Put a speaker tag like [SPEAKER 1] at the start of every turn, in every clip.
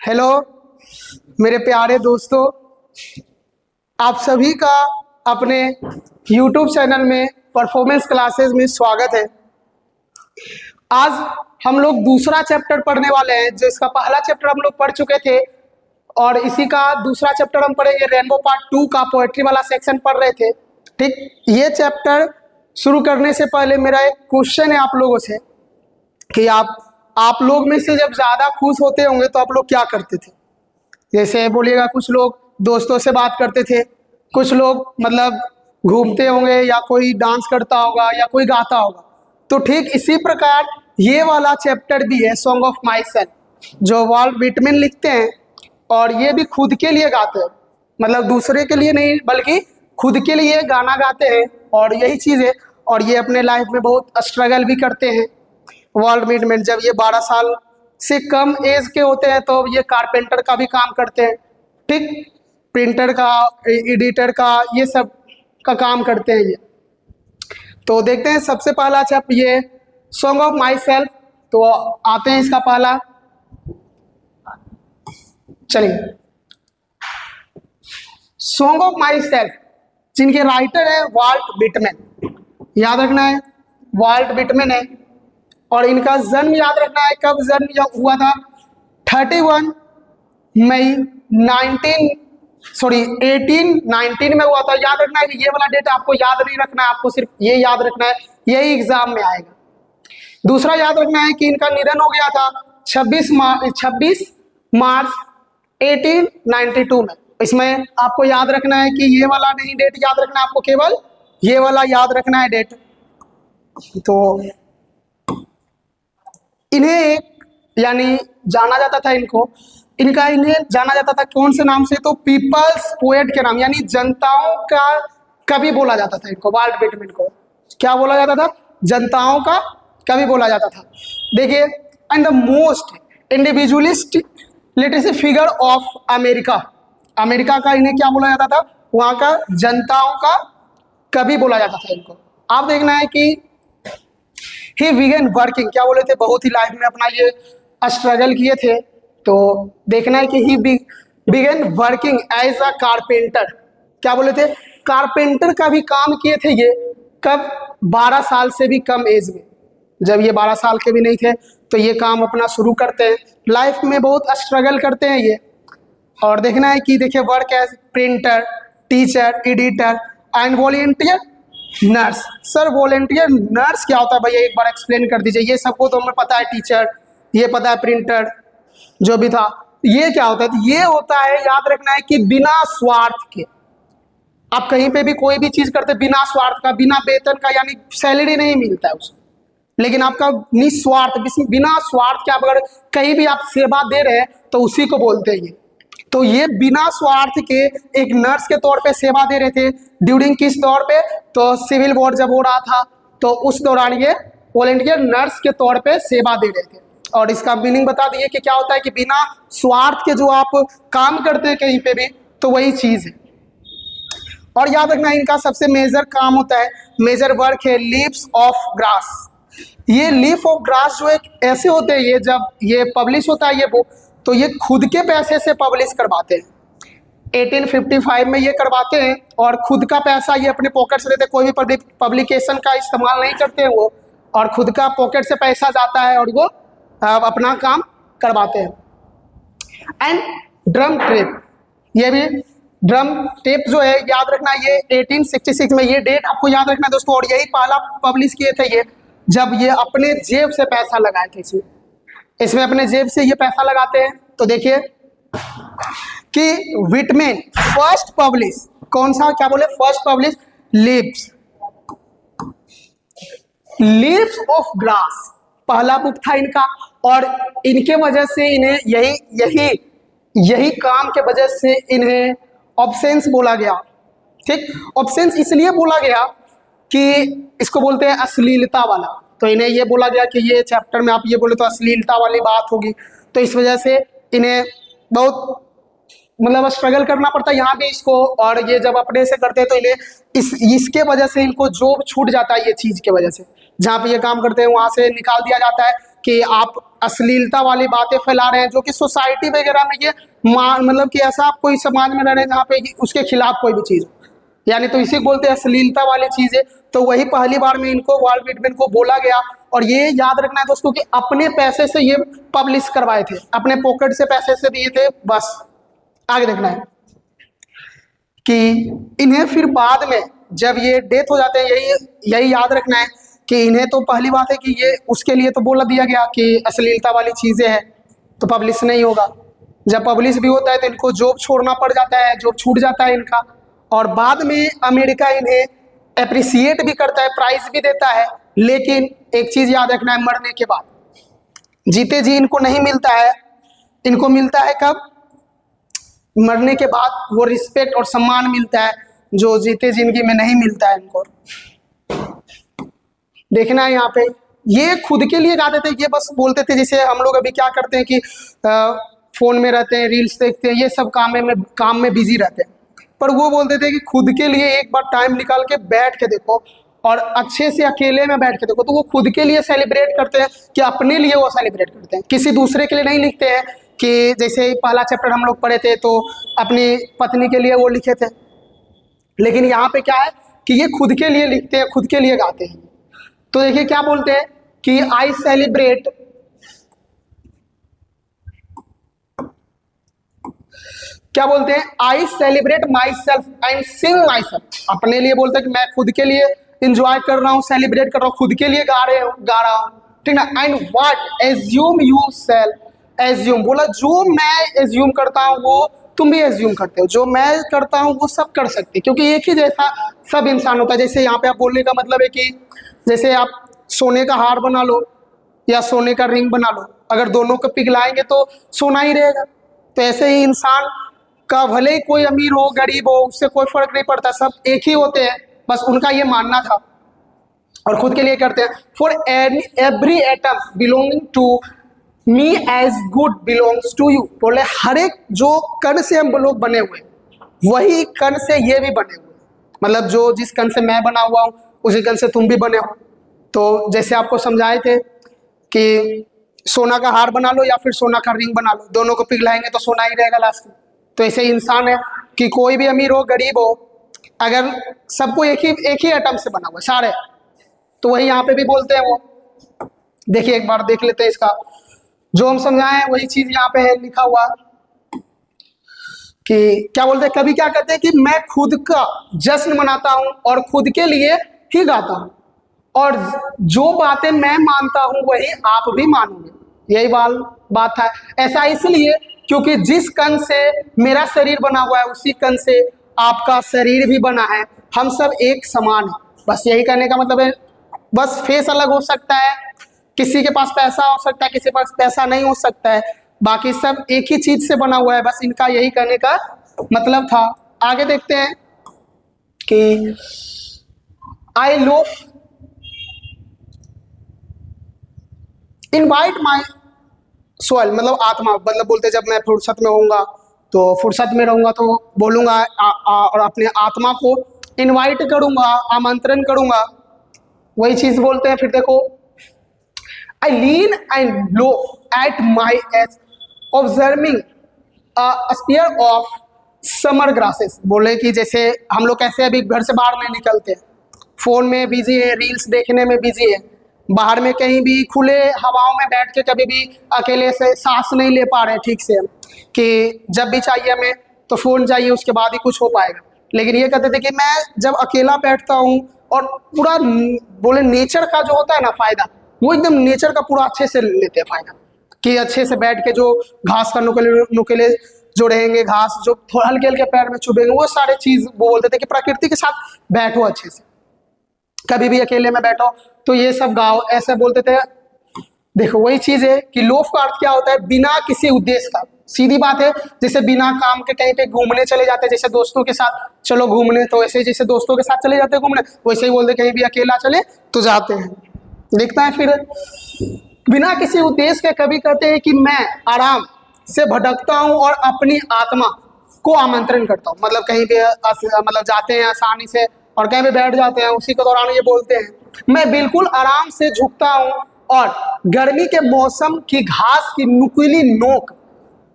[SPEAKER 1] Hello मेरे प्यारे दोस्तों, आप सभी का अपने YouTube चैनल में परफॉर्मेंस क्लासेस में स्वागत है। आज हम लोग दूसरा चैप्टर पढ़ने वाले हैं। जो इसका पहला चैप्टर हम लोग पढ़ चुके थे और इसी का दूसरा चैप्टर हम पढ़ेंगे। रेनबो पार्ट 2 का पोएट्री वाला सेक्शन पढ़ रहे थे। ठीक, ये चैप्टर शुरू करने से पहले मेरा एक क्वेश्चन है आप लोगों से कि आप लोग में से जब ज़्यादा खुश होते होंगे तो आप लोग क्या करते थे? जैसे बोलिएगा, कुछ लोग दोस्तों से बात करते थे, कुछ लोग मतलब घूमते होंगे, या कोई डांस करता होगा, या कोई गाता होगा। तो ठीक इसी प्रकार ये वाला चैप्टर भी है, सॉन्ग ऑफ माई सेल्फ, जो वॉल्ट व्हिटमैन लिखते हैं। और ये भी खुद के लिए गाते हैं, मतलब दूसरे के लिए नहीं बल्कि खुद के लिए गाना गाते हैं। और यही चीज़ है, और ये अपने लाइफ में बहुत स्ट्रगल भी करते हैं। वॉल्ट व्हिटमैन जब ये 12 साल से कम एज के होते हैं तो ये कारपेंटर का भी काम करते हैं। ठीक, प्रिंटर का, एडिटर का, ये सब का काम करते हैं ये। तो देखते हैं सबसे पहला चैप्टर ये सॉन्ग ऑफ माई सेल्फ। तो आते हैं इसका पहला, चलिए। सॉन्ग ऑफ माई सेल्फ जिनके राइटर है वॉल्ट व्हिटमैन, याद रखना है वॉल्ट व्हिटमैन है। और इनका जन्म याद रखना है, कब जन्म हुआ था? 31 मई 1819 में हुआ था। याद रखना है कि ये वाला डेट आपको याद नहीं रखना है, आपको सिर्फ ये याद रखना है, यही एग्जाम में आएगा। दूसरा याद रखना है कि इनका निधन हो गया था 26 मार्च 1892 में। इसमें आपको याद रखना है कि ये वाला नहीं डेट याद रखना है, आपको केवल ये वाला याद रखना है डेट। तो इन्हें एक यानी जाना जाता था, इन्हें जाना जाता था कौन से नाम से? तो पीपल्स पोएट के नाम, यानी जनताओं का कवि बोला जाता था इनको। वॉल्ट व्हिटमैन को क्या बोला जाता था? जनताओं का कवि बोला जाता था। देखिए, and the most individualist literacy figure of America, America का इन्हें क्या बोला जाता था? वहाँ का जनताओं का कवि बोला जाता था इनको। आप देखना है कि ही बिगन वर्किंग, क्या बोले थे? बहुत ही लाइफ में अपना ये स्ट्रगल किए थे। तो देखना है कि he began working as a carpenter, क्या बोले थे? कारपेंटर का भी काम किए थे ये। कब? 12 साल से भी कम एज में। जब ये 12 साल के भी नहीं थे तो ये काम अपना शुरू करते हैं। लाइफ में बहुत स्ट्रगल करते हैं ये। और देखना है कि देखिए, work as printer, teacher, editor and volunteer nurse. Sir volunteer nurse क्या होता है भैया, एक बार एक्सप्लेन कर दीजिए। ये सबको तो हमें पता है, टीचर ये पता है, प्रिंटर जो भी था, ये क्या होता है? तो ये होता है, याद रखना है कि बिना स्वार्थ के आप कहीं पे भी कोई भी चीज करते बिना स्वार्थ का, बिना वेतन का, यानी सैलरी नहीं मिलता है उसमें, लेकिन आपका निस्वार्थ, बिना स्वार्थ के आप अगर कहीं भी आप सेवा दे रहे हैं तो उसी को बोलते हैं ये। तो ये बिना स्वार्थ के एक नर्स के तौर पे सेवा दे रहे थे। ड्यूरिंग किस दौर पे? तो सिविल वॉर जब हो रहा था तो उस दौरान ये वॉलंटियर नर्स के तौर पे सेवा दे रहे थे। और इसका मीनिंग बता दिए कि क्या होता है कि बिना स्वार्थ के जो आप काम करते हैं कहीं पे भी, तो वही चीज है। और याद रखना इनका सबसे मेजर काम होता है, मेजर वर्क है लीव्स ऑफ ग्रास। ये लीफ ऑफ ग्रास जो एक ऐसे होते हैं, ये जब ये पब्लिश होता है ये बुक, तो ये खुद के पैसे से पब्लिश करवाते हैं। 1855 में ये करवाते हैं और खुद का पैसा ये अपने पॉकेट से देते हैं। कोई भी पब्लिकेशन का इस्तेमाल नहीं करते हैं वो, और खुद का पॉकेट से पैसा जाता है और वो अपना काम करवाते हैं। एंड ड्रम टेप, ये भी ड्रम टेप जो है याद रखना, ये 1866 में, ये डेट आपको याद रखना दोस्तों। और यही पहला पब्लिश किए थे ये, जब ये अपने जेब से पैसा लगाए थे इसमें अपने जेब से ये पैसा लगाते हैं। तो देखिए कि व्हिटमैन फर्स्ट पब्लिश कौन सा, क्या बोले? First publish leaves of grass, पहला बुक था इनका। और इनके वजह से इन्हें यही काम के वजह से इन्हें ऑब्सेंस बोला गया। ठीक, ऑब्सेंस इसलिए बोला गया कि इसको बोलते हैं अश्लीलता वाला। तो इन्हें ये बोला गया कि ये चैप्टर में आप ये बोले तो अश्लीलता वाली बात होगी, तो इस वजह से इन्हें बहुत मतलब स्ट्रगल करना पड़ता है यहाँ भी इसको। और ये जब अपने से करते हैं तो इन्हें इसके वजह से इनको जॉब छूट जाता है, ये चीज़ के वजह से। जहाँ पे ये काम करते हैं वहाँ से निकाल दिया जाता है। कि आप अश्लीलता वाली बातें फैला रहे हैं, जो कि सोसाइटी वगैरह में ये मतलब कि ऐसा आप कोई समाज में रह रहे हैं जहाँ पे उसके खिलाफ कोई भी चीज़ हो, यानी तो इसी को बोलते हैं अश्लीलता वाली चीज़ें। तो वही पहली बार में इनको वर्ल्ड विडमेन को बोला गया। और ये याद रखना है दोस्तों कि अपने पैसे से ये पब्लिश करवाए थे, अपने पॉकेट से पैसे से दिए थे। बस आगे देखना है कि इन्हें फिर बाद में जब ये डेथ हो जाते हैं, यही याद रखना है कि इन्हें तो पहली बात है कि ये उसके लिए तो बोला दिया गया कि अश्लीलता वाली चीज़ें हैं तो पब्लिश नहीं होगा। जब पब्लिश भी होता है तो इनको जॉब छोड़ना पड़ जाता है, जॉब छूट जाता है इनका। और बाद में अमेरिका इन्हें अप्रिसिएट भी करता है, प्राइज भी देता है। लेकिन एक चीज़ याद रखना है, मरने के बाद, जीते जी इनको नहीं मिलता है। इनको मिलता है कब? मरने के बाद वो रिस्पेक्ट और सम्मान मिलता है जो जीते जिंदगी में नहीं मिलता है इनको। देखना है यहाँ पे, ये खुद के लिए गाते थे, ये बस बोलते थे जैसे हम लोग अभी क्या करते हैं कि फोन में रहते हैं, रील्स देखते हैं, ये सब काम में बिजी रहते हैं। पर वो बोलते थे कि खुद के लिए एक बार टाइम निकाल के बैठ के देखो और अच्छे से अकेले में बैठ के देखो। तो वो खुद के लिए सेलिब्रेट करते हैं कि अपने लिए वो सेलिब्रेट करते हैं, किसी दूसरे के लिए नहीं लिखते हैं। कि जैसे पहला चैप्टर हम लोग पढ़े थे तो अपनी पत्नी के लिए वो लिखे थे, लेकिन यहाँ पे क्या है कि ये खुद के लिए लिखते हैं, खुद के लिए गाते हैं। तो देखिए क्या बोलते हैं कि आई सेलिब्रेट, क्या बोलते हैं, I celebrate my self and Singh my self. अपने लिए बोलते हैं कि मैं खुद के लिए इंजॉय कर रहा हूँ, सेलिब्रेट कर रहा हूँ, खुद के लिए गा रहा हूँ, ठीक ना। And what assume you self, assume बोला जो मैं एज्यूम करता हूँ वो तुम भी एज्यूम करते हो, जो मैं करता हूँ वो सब कर सकते हैं, क्योंकि एक ही जैसा सब इंसान होता है। जैसे यहाँ पे आप बोलने का मतलब है कि जैसे आप सोने का हार बना लो या सोने का रिंग बना लो, अगर दोनों को पिघलाएंगे तो सोना ही रहेगा। तो ऐसे ही इंसान का भले ही कोई अमीर हो गरीब हो उससे कोई फर्क नहीं पड़ता, सब एक ही होते हैं। बस उनका ये मानना था और खुद के लिए करते हैं। For every atom belonging to me as good belongs to you, बोले हर एक जो कण से हम लोग बने हुए वही कण से ये भी बने हुए, मतलब जो जिस कण से मैं बना हुआ हूँ उसी कण से तुम भी बने हो। तो जैसे आपको समझाए थे कि सोना का हार बना लो या फिर सोना का रिंग बना लो, दोनों को पिघलाएंगे तो सोना ही रहेगा लास्ट में। तो ऐसे इंसान है कि कोई भी अमीर हो गरीब हो, अगर सबको एक ही एटम से बना हुआ सारे, तो वही यहाँ पे भी बोलते हैं वो। देखिए एक बार देख लेते हैं इसका, जो हम समझाए हैं वही चीज यहाँ पे है लिखा हुआ कि क्या बोलते हैं, कभी क्या कहते हैं कि मैं खुद का जश्न मनाता हूं और खुद के लिए ही गाता हूं, और जो बातें मैं मानता हूं वही आप भी मानोगे। यही बात है। ऐसा इसलिए क्योंकि जिस कण से मेरा शरीर बना हुआ है उसी कण से आपका शरीर भी बना है, हम सब एक समान है। बस यही कहने का मतलब है। बस फेस अलग हो सकता है, किसी के पास पैसा हो सकता है, किसी के पास पैसा नहीं हो सकता है, बाकी सब एक ही चीज से बना हुआ है। बस इनका यही कहने का मतलब था। आगे देखते हैं कि आई लोफ इनवाइट माई सोल, मतलब आत्मा, मतलब बोलते जब मैं फुर्सत में होऊंगा तो फुर्सत में रहूंगा तो बोलूंगा और अपने आत्मा को इनवाइट करूंगा, आमंत्रण करूंगा, वही चीज बोलते हैं। फिर देखो I lean and look at my edge, observing a spear of summer grasses। बोले कि जैसे हम लोग कैसे अभी घर से बाहर नहीं निकलते, फोन में बिजी है, रील्स देखने में बिजी है, बाहर में कहीं भी खुले हवाओं में बैठ के कभी भी अकेले से सांस नहीं ले पा रहे ठीक से, कि जब भी चाहिए हमें तो फोन चाहिए, उसके बाद ही कुछ हो पाएगा। लेकिन ये कहते थे कि मैं जब अकेला बैठता हूँ और पूरा बोले नेचर का जो होता है ना फायदा, वो एकदम नेचर का पूरा अच्छे से लेते हैं फायदा, कि अच्छे से बैठ के जो घास का नुकेले जो रहेंगे, घास जो थोड़ा हल्के हल्के पैर में चुभेंगे, वो सारे चीज वो बोलते थे कि प्रकृति के साथ बैठो अच्छे से, कभी भी अकेले में बैठो तो ये सब गाओ, ऐसे बोलते थे। देखो वही चीज है कि लोफ का अर्थ क्या होता है, बिना किसी उद्देश्य का। सीधी बात है, जैसे बिना काम के कहीं पे घूमने चले जाते, जैसे दोस्तों के साथ चलो घूमने, तो ऐसे जैसे दोस्तों के साथ चले जाते घूमने, वैसे ही बोलते कहीं भी अकेला चले तो जाते हैं। देखता है फिर बिना किसी उद्देश्य के कभी कहते हैं कि मैं आराम से भटकता हूं और अपनी आत्मा को आमंत्रण करता हूं, मतलब कहीं भी मतलब जाते हैं आसानी से और कहीं भी बैठ जाते हैं, उसी के दौरान ये बोलते हैं मैं बिल्कुल आराम से झुकता हूं और गर्मी के मौसम की घास की नुकीली नोक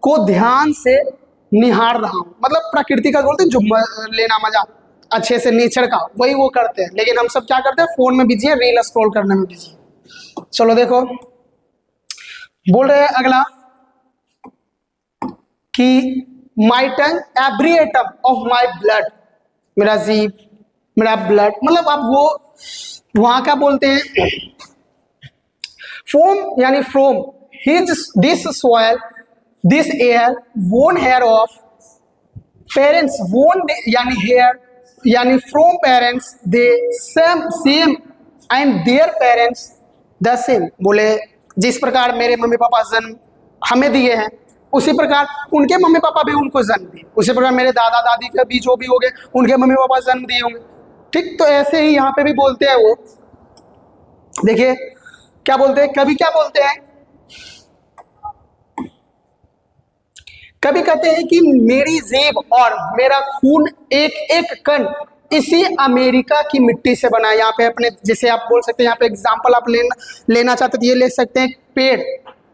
[SPEAKER 1] को ध्यान से निहार रहा हूं। मतलब प्रकृति का बोलते हैं जो लेना मजा अच्छे से, नेचर का, वही वो करते हैं। लेकिन हम सब क्या करते हैं, फोन में बिजी है, रील स्क्रॉल करने में बिजी है। चलो देखो, बोल रहे हैं अगला कि my tongue every atom of my blood, मेरा जीभ, मेरा ब्लड, मतलब आप वो वहां क्या बोलते हैं, फ्रोम यानी from his this soil this air वोन हेयर ऑफ पेरेंट्स, वोन यानी हेयर यानी from parents they same same and their parents the same. बोले जिस प्रकार मेरे मम्मी पापा जन्म हमें दिए हैं, उसी प्रकार उनके मम्मी पापा भी उनको जन्म दिए, उसी प्रकार मेरे दादा दादी का भी जो भी हो गए उनके मम्मी पापा जन्म दिए होंगे। ठीक, तो ऐसे ही यहाँ पे भी बोलते हैं वो, देखिए क्या बोलते हैं, कभी क्या बोलते हैं, कभी कहते हैं कि मेरी जेब और मेरा खून एक एक कण इसी अमेरिका की मिट्टी से बना है। यहाँ पे अपने जैसे आप बोल सकते हैं, यहाँ पे एग्जांपल आप लेना चाहते तो ये ले सकते हैं,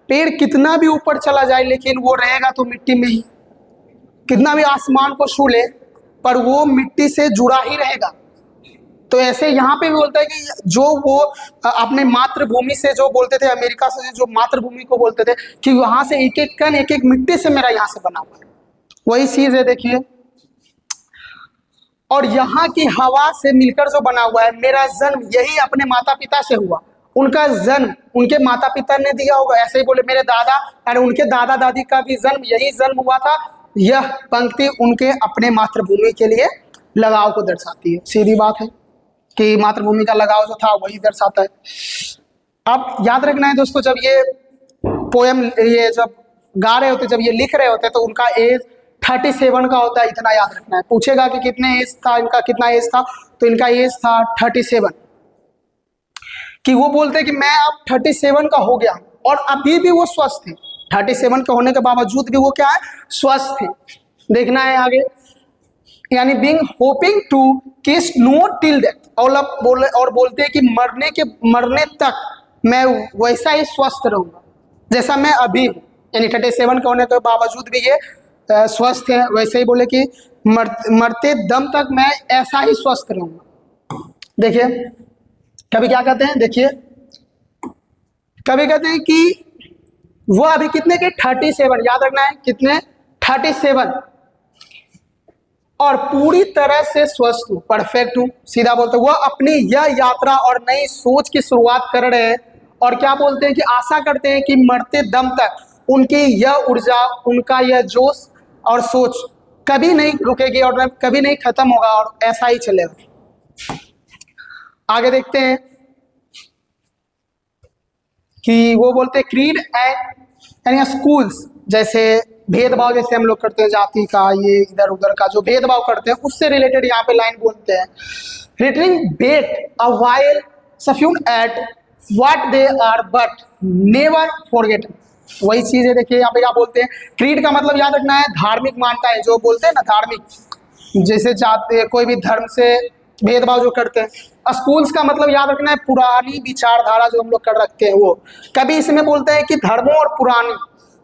[SPEAKER 1] पेड़ कितना भी ऊपर चला जाए लेकिन वो रहेगा तो मिट्टी में ही, कितना भी आसमान को छू ले पर वो मिट्टी से जुड़ा ही रहेगा। तो ऐसे यहाँ पे भी बोलता है कि जो वो अपने मातृभूमि से जो बोलते थे, अमेरिका से जो मातृभूमि को बोलते थे कि वहां से एक एक कण एक एक मिट्टी से मेरा यहाँ से बना हुआ है, वही चीज है। देखिए, और यहाँ की हवा से मिलकर जो बना हुआ है, मेरा जन्म यही अपने माता पिता से हुआ, उनका जन्म उनके माता पिता ने दिया होगा। ऐसे ही बोले मेरे दादा और उनके दादा दादी का भी जन्म यही जन्म हुआ था। यह पंक्ति उनके अपने मातृभूमि के लिए लगाव को दर्शाती है। सीधी बात है कि मातृभूमि का लगाव जो था वही दर्शाता है। अब याद रखना है दोस्तों, जब ये पोयम ये जब गा रहे होते, जब ये लिख रहे होते, तो उनका एज 37 का होता है, इतना याद रखना है। पूछेगा कि कितने एज था इनका, कितना एज था, तो इनका एज था 37। कि वो बोलते हैं कि मैं अब 37 का हो गया और अभी भी वो स्वस्थ थे, 37 के होने के बावजूद भी वो क्या है, स्वस्थ थे। देखना है आगे, यानी बीइंग होपिंग टू किस नो टिल डेथ, और बोलते हैं कि मरने तक मैं वैसा ही स्वस्थ रहूंगा जैसा मैं अभी हूँ। यानी 37 के होने के बावजूद भी ये स्वस्थ है। वैसे ही बोले कि मरते दम तक मैं ऐसा ही स्वस्थ रहूंगा। देखिए कभी क्या कहते हैं, देखिए कभी कहते हैं कि वो अभी कितने के 37, याद रखना है कितने, 37, और पूरी तरह से स्वस्थ हूं, परफेक्ट हूं। सीधा बोलते हैं, वह अपनी यह यात्रा और नई सोच की शुरुआत कर रहे हैं और क्या बोलते हैं कि आशा करते हैं कि मरते दम तक उनकी यह ऊर्जा, उनका यह जोश और सोच कभी नहीं रुकेगी और कभी नहीं खत्म होगा और ऐसा ही चलेगा। आगे देखते हैं कि वो बोलते हैं क्रीड एंड यानी स्कूल्स, जैसे भेदभाव जैसे हम लोग करते हैं, जाति का, ये इधर उधर का जो भेदभाव करते हैं, उससे रिलेटेड यहाँ पे लाइन बोलते हैं, returning back a while sufficed at what they are but never forget. वही चीज है। देखिए यहाँ पे क्या बोलते हैं, क्रीड का मतलब याद रखना है धार्मिक मानता है, जो बोलते हैं ना धार्मिक, जैसे जाते कोई भी धर्म से भेदभाव जो करते हैं। स्कूल्स का मतलब याद रखना है पुरानी विचारधारा जो हम लोग कर रखते हैं वो। कभी इसमें बोलते हैं कि धर्मों और पुरानी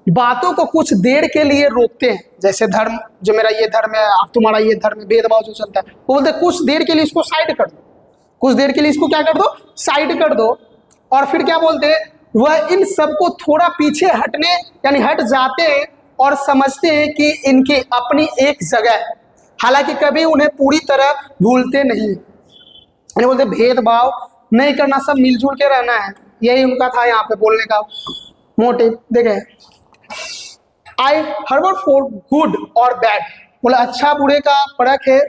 [SPEAKER 1] बातों को कुछ देर के लिए रोकते हैं, जैसे धर्म, जो मेरा ये धर्म है, आप तुम्हारा ये धर्म है, भेदभाव जो चलता है, वो बोलते हैं कुछ देर के लिए इसको साइड कर दो, कुछ देर के लिए इसको क्या कर दो, साइड कर दो। और फिर क्या बोलते हैं, वह इन सबको थोड़ा पीछे हटने यानी हट जाते हैं और समझते हैं कि इनकी अपनी एक जगह है, हालांकि कभी उन्हें पूरी तरह भूलते नहीं। यानी बोलते भेदभाव नहीं करना, सब मिलजुल के रहना है, यही उनका था यहाँ पे बोलने का मोटिव। देखे आई हर्बर फॉर गुड और बैड, बोला अच्छा बुरे का परख है।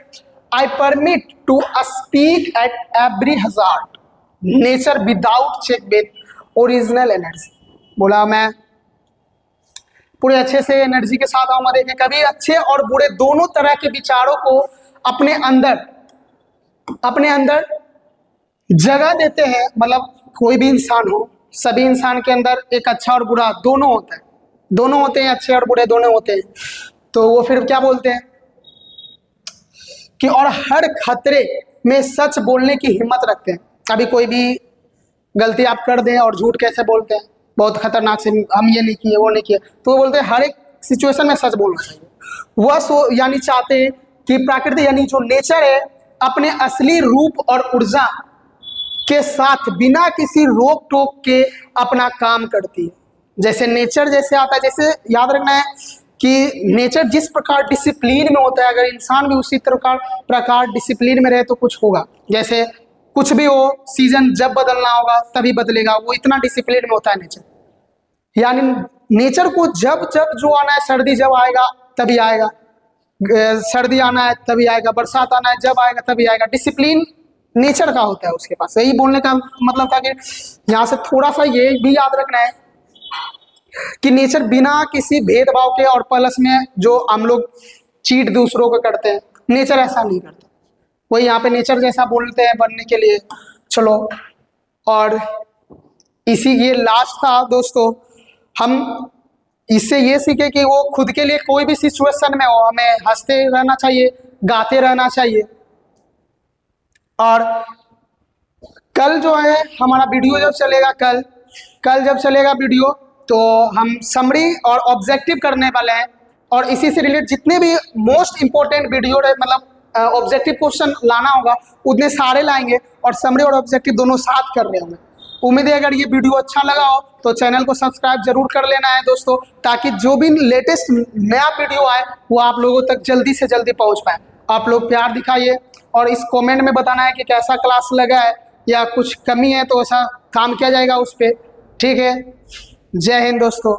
[SPEAKER 1] I permit to speak at every hazard nature without check with original energy, बोला मैं पूरे अच्छे से एनर्जी के साथ आऊंगा। देखें कभी अच्छे और बुरे दोनों तरह के विचारों को अपने अंदर जगह देते हैं। मतलब कोई भी इंसान हो, सभी इंसान के अंदर एक अच्छा और बुरा दोनों होता है, दोनों होते हैं, अच्छे और बुरे दोनों होते हैं। तो वो फिर क्या बोलते हैं कि और हर खतरे में सच बोलने की हिम्मत रखते हैं। कभी कोई भी गलती आप कर दें और झूठ कैसे बोलते हैं, बहुत खतरनाक से, हम ये नहीं किए वो नहीं किए, तो वो बोलते हैं हर एक सिचुएशन में सच बोलना चाहिए। वह यानी चाहते हैं कि प्रकृति यानी जो नेचर है अपने असली रूप और ऊर्जा के साथ बिना किसी रोक टोक के अपना काम करती है। जैसे नेचर जैसे आता है, जैसे याद रखना है कि नेचर जिस प्रकार डिसिप्लिन में होता है, अगर इंसान भी उसी प्रकार डिसिप्लिन में रहे तो कुछ होगा। जैसे कुछ भी हो, सीजन जब बदलना होगा तभी बदलेगा, वो इतना डिसिप्लिन में होता है नेचर। यानी नेचर को जब जब जो आना है, सर्दी जब आएगा तभी आएगा, सर्दी आना है तभी आएगा, बरसात आना है जब आएगा तभी आएगा। डिसिप्लिन नेचर का होता है उसके पास। यही बोलने का मतलब था कि यहाँ से थोड़ा सा ये भी याद रखना है कि नेचर बिना किसी भेदभाव के, और प्लस में जो हम लोग चीट दूसरों को करते हैं, नेचर ऐसा नहीं करता। वही यहाँ पे नेचर जैसा बोलते हैं बनने के लिए। चलो, और इसी ये लास्ट था दोस्तों, हम इससे ये सीखे कि वो खुद के लिए कोई भी सिचुएशन में हो हमें हंसते रहना चाहिए, गाते रहना चाहिए। और कल जो है हमारा वीडियो जब चलेगा, कल जब चलेगा वीडियो, तो हम समरी और ऑब्जेक्टिव करने वाले हैं, और इसी से रिलेटेड जितने भी मोस्ट इंपॉर्टेंट वीडियो है, मतलब ऑब्जेक्टिव क्वेश्चन लाना होगा उतने सारे लाएंगे, और समरी और ऑब्जेक्टिव दोनों साथ कर रहे होंगे। उम्मीद है अगर ये वीडियो अच्छा लगा हो तो चैनल को सब्सक्राइब जरूर कर लेना है दोस्तों, ताकि जो भी लेटेस्ट नया वीडियो आए वो आप लोगों तक जल्दी से जल्दी पहुंच पाए। आप लोग प्यार दिखाइए, और इस कमेंट में बताना है कि कैसा क्लास लगा है, या कुछ कमी है तो ऐसा काम किया जाएगा उस पर। ठीक है, जय हिंद दोस्तों।